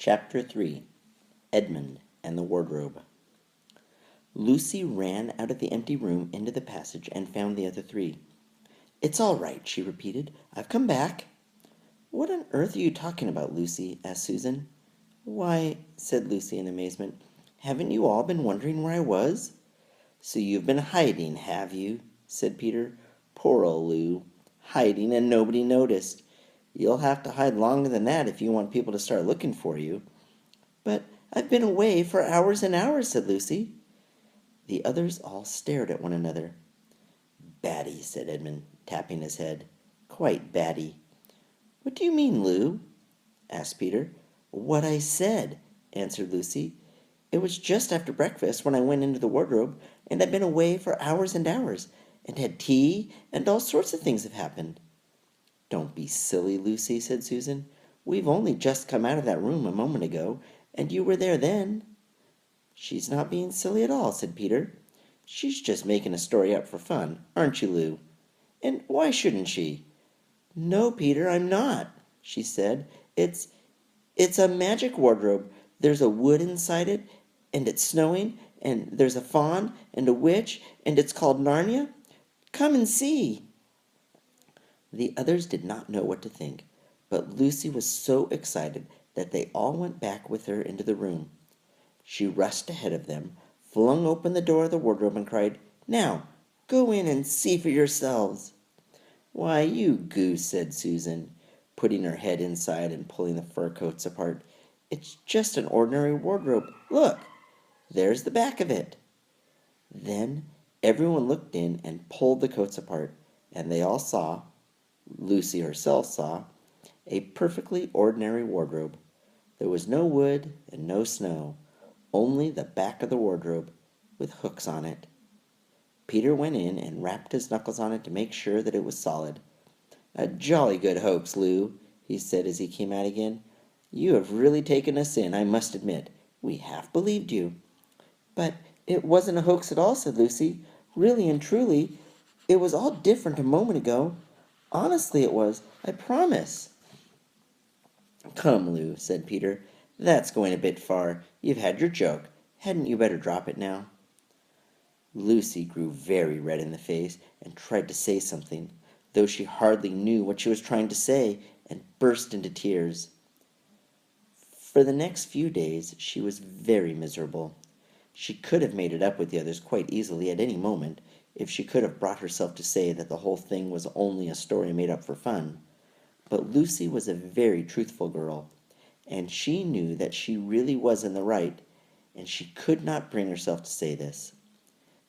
Chapter 3 Edmund and the Wardrobe. Lucy ran out of the empty room into the passage and found the other three. "It's all right," she repeated. "I've come back." "What on earth are you talking about, Lucy?" asked Susan. "Why," said Lucy in amazement, "haven't you all been wondering where I was?" "So you've been hiding, have you?" said Peter. "Poor old Lou. Hiding and nobody noticed. You'll have to hide longer than that if you want people to start looking for you." "But I've been away for hours and hours," said Lucy. The others all stared at one another. "Batty," said Edmund, tapping his head. "Quite batty." "What do you mean, Lou?" asked Peter. "What I said," answered Lucy. "It was just after breakfast when I went into the wardrobe, and I've been away for hours and hours, and had tea, and all sorts of things have happened." "Don't be silly, Lucy," said Susan. "We've only just come out of that room a moment ago, and you were there then." "She's not being silly at all," said Peter. "She's just making a story up for fun, aren't you, Lou? And why shouldn't she?" "No, Peter, I'm not," she said. It's a magic wardrobe. There's a wood inside it, and it's snowing, and there's a faun and a witch, and it's called Narnia. Come and see." The others did not know what to think, but Lucy was so excited that they all went back with her into the room. She rushed ahead of them, flung open the door of the wardrobe, and cried, "Now, go in and see for yourselves." "Why, you goose," said Susan, putting her head inside and pulling the fur coats apart. "It's just an ordinary wardrobe. Look, there's the back of it." Then everyone looked in and pulled the coats apart, and they all saw, Lucy herself saw, a perfectly ordinary wardrobe. There was no wood and no snow, only the back of the wardrobe with hooks on it. Peter went in and rapped his knuckles on it to make sure that it was solid. "A jolly good hoax, Lou," he said as he came out again. "You have really taken us in, I must admit. We half believed you." "But it wasn't a hoax at all," said Lucy. "Really and truly, it was all different a moment ago. Honestly it was, I promise." "Come, Lou," said Peter. "That's going a bit far. You've had your joke. Hadn't you better drop it now?" Lucy grew very red in the face and tried to say something, though she hardly knew what she was trying to say, and burst into tears. For the next few days she was very miserable. She could have made it up with the others quite easily at any moment, if she could have brought herself to say that the whole thing was only a story made up for fun. But Lucy was a very truthful girl, and she knew that she really was in the right, and she could not bring herself to say this.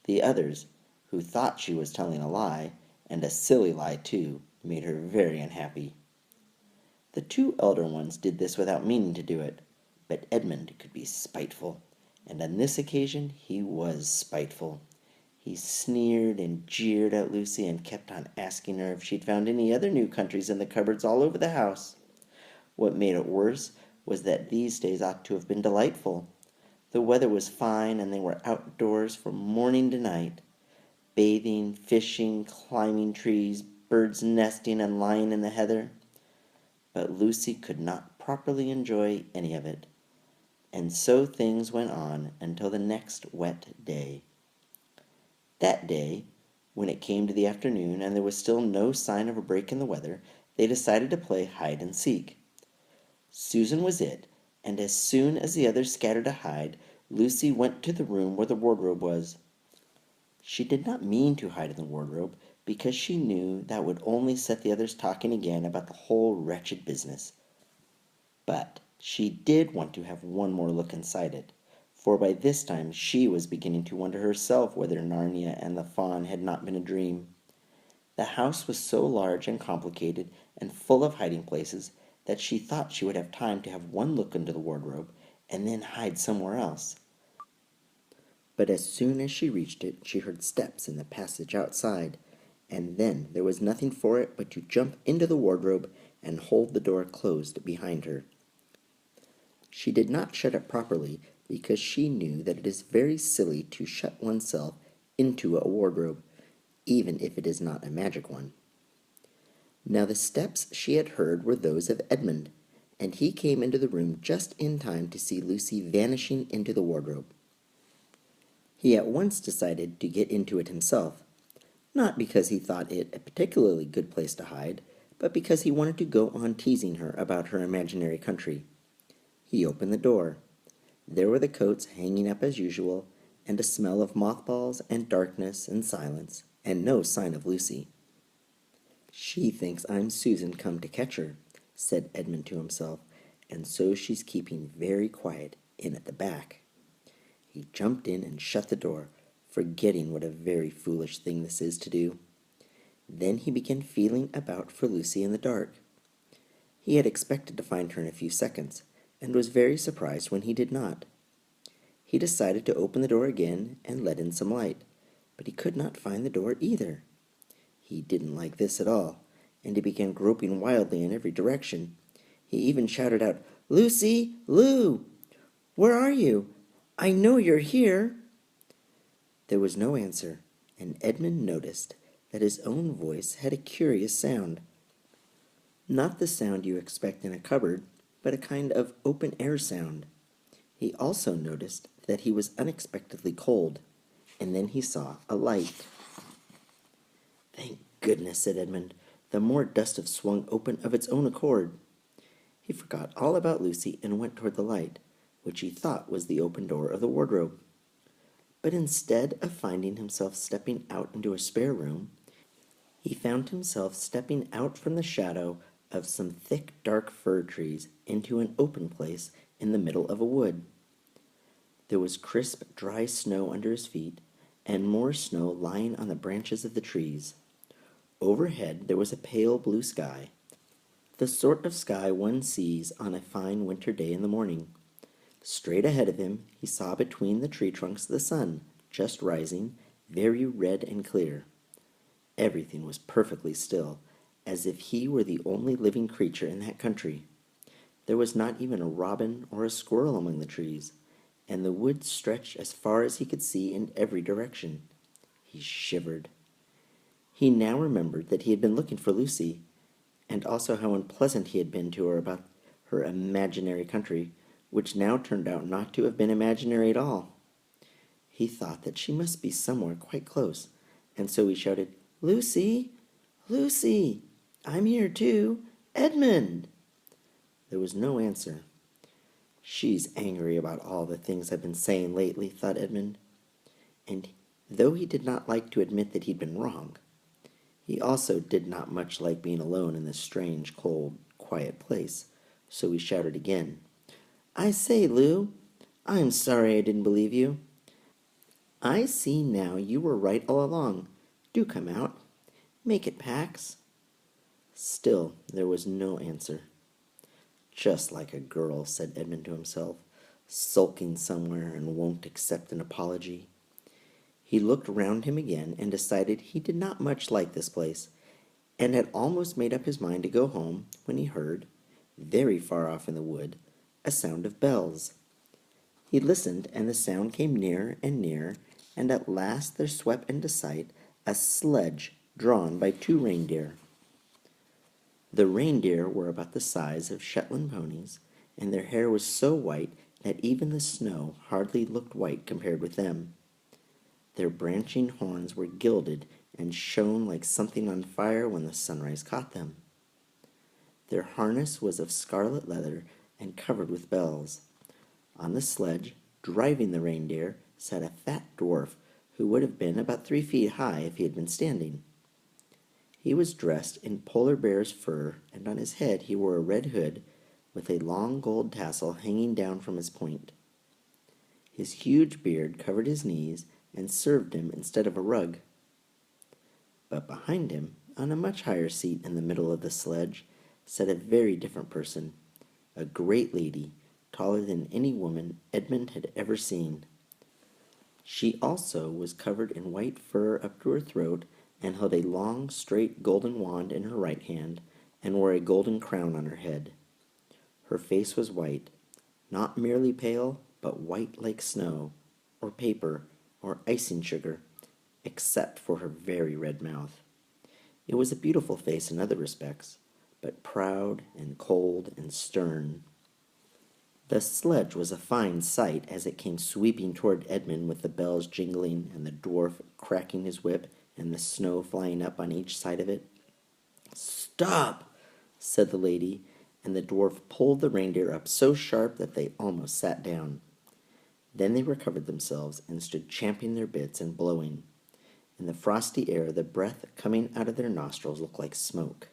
The others, who thought she was telling a lie, and a silly lie too, made her very unhappy. The two elder ones did this without meaning to do it, but Edmund could be spiteful, and on this occasion he was spiteful. He sneered and jeered at Lucy and kept on asking her if she'd found any other new countries in the cupboards all over the house. What made it worse was that these days ought to have been delightful. The weather was fine, and they were outdoors from morning to night, bathing, fishing, climbing trees, birds nesting and lying in the heather. But Lucy could not properly enjoy any of it, and so things went on until the next wet day. That day, when it came to the afternoon and there was still no sign of a break in the weather, they decided to play hide and seek. Susan was it, and as soon as the others scattered to hide, Lucy went to the room where the wardrobe was. She did not mean to hide in the wardrobe, because she knew that would only set the others talking again about the whole wretched business. But she did want to have one more look inside it, for by this time she was beginning to wonder herself whether Narnia and the faun had not been a dream. The house was so large and complicated and full of hiding places that she thought she would have time to have one look into the wardrobe and then hide somewhere else. But as soon as she reached it, she heard steps in the passage outside, and then there was nothing for it but to jump into the wardrobe and hold the door closed behind her. She did not shut it properly, because she knew that it is very silly to shut oneself into a wardrobe, even if it is not a magic one. Now the steps she had heard were those of Edmund, and he came into the room just in time to see Lucy vanishing into the wardrobe. He at once decided to get into it himself, not because he thought it a particularly good place to hide, but because he wanted to go on teasing her about her imaginary country. He opened the door. There were the coats hanging up as usual, and a smell of mothballs and darkness and silence, and no sign of Lucy. "She thinks I'm Susan come to catch her," said Edmund to himself, "and so she's keeping very quiet in at the back." He jumped in and shut the door, forgetting what a very foolish thing this is to do. Then he began feeling about for Lucy in the dark. He had expected to find her in a few seconds, and was very surprised when he did not. He decided to open the door again and let in some light, but he could not find the door either. He didn't like this at all, and he began groping wildly in every direction. He even shouted out, "Lucy! Lou! Where are you? I know you're here!" There was no answer, and Edmund noticed that his own voice had a curious sound. Not the sound you expect in a cupboard, but a kind of open-air sound. He also noticed that he was unexpectedly cold, and then he saw a light. "Thank goodness," said Edmund. "The moor must have swung open of its own accord." He forgot all about Lucy and went toward the light, which he thought was the open door of the wardrobe. But instead of finding himself stepping out into a spare room, he found himself stepping out from the shadow of some thick, dark fir trees into an open place in the middle of a wood. There was crisp, dry snow under his feet, and more snow lying on the branches of the trees. Overhead there was a pale blue sky, the sort of sky one sees on a fine winter day in the morning. Straight ahead of him he saw between the tree trunks the sun, just rising, very red and clear. Everything was perfectly still, as if he were the only living creature in that country. There was not even a robin or a squirrel among the trees, and the wood stretched as far as he could see in every direction. He shivered. He now remembered that he had been looking for Lucy, and also how unpleasant he had been to her about her imaginary country, which now turned out not to have been imaginary at all. He thought that she must be somewhere quite close, and so he shouted, "Lucy! Lucy! I'm here too! Edmund!" There was no answer. "She's angry about all the things I've been saying lately," thought Edmund. And though he did not like to admit that he'd been wrong, he also did not much like being alone in this strange, cold, quiet place, so he shouted again, "I say, Lou, I'm sorry I didn't believe you. I see now you were right all along. Do come out. Make it, Pax." Still there was no answer. "Just like a girl," said Edmund to himself, "sulking somewhere and won't accept an apology." He looked round him again and decided he did not much like this place, and had almost made up his mind to go home when he heard, very far off in the wood, a sound of bells. He listened, and the sound came nearer and nearer, and at last there swept into sight a sledge drawn by 2 reindeer. The reindeer were about the size of Shetland ponies, and their hair was so white that even the snow hardly looked white compared with them. Their branching horns were gilded and shone like something on fire when the sunrise caught them. Their harness was of scarlet leather and covered with bells. On the sledge, driving the reindeer, sat a fat dwarf who would have been about 3 feet high if he had been standing. He was dressed in polar bear's fur, and on his head he wore a red hood with a long gold tassel hanging down from his point. His huge beard covered his knees and served him instead of a rug. But behind him, on a much higher seat in the middle of the sledge, sat a very different person, a great lady, taller than any woman Edmund had ever seen. She also was covered in white fur up to her throat, and held a long, straight golden wand in her right hand, and wore a golden crown on her head. Her face was white, not merely pale, but white like snow, or paper, or icing sugar, except for her very red mouth. It was a beautiful face in other respects, but proud and cold and stern. The sledge was a fine sight as it came sweeping toward Edmund with the bells jingling and the dwarf cracking his whip and the snow flying up on each side of it. "Stop!" said the lady, and the dwarf pulled the reindeer up so sharp that they almost sat down. Then they recovered themselves and stood champing their bits and blowing. In the frosty air, the breath coming out of their nostrils looked like smoke.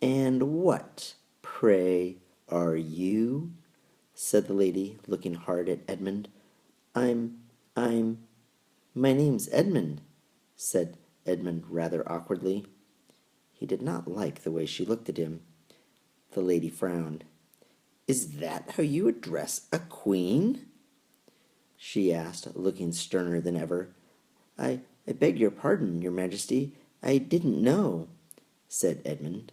"And what, pray, are you?" said the lady, looking hard at Edmund. I'm, my name's Edmund," said Edmund rather awkwardly. He did not like the way she looked at him. The lady frowned. "Is that how you address a queen?" she asked, looking sterner than ever. I beg your pardon, your majesty. I didn't know," said Edmund.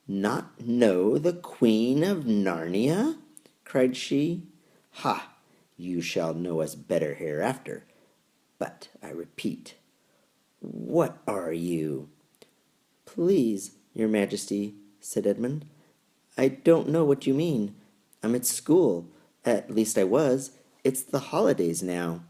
"Not know the Queen of Narnia?" cried she. "Ha! You shall know us better hereafter. But I repeat, what are you?" "Please, your majesty," said Edmund, "I don't know what you mean. I'm at school. At least I was. It's the holidays now."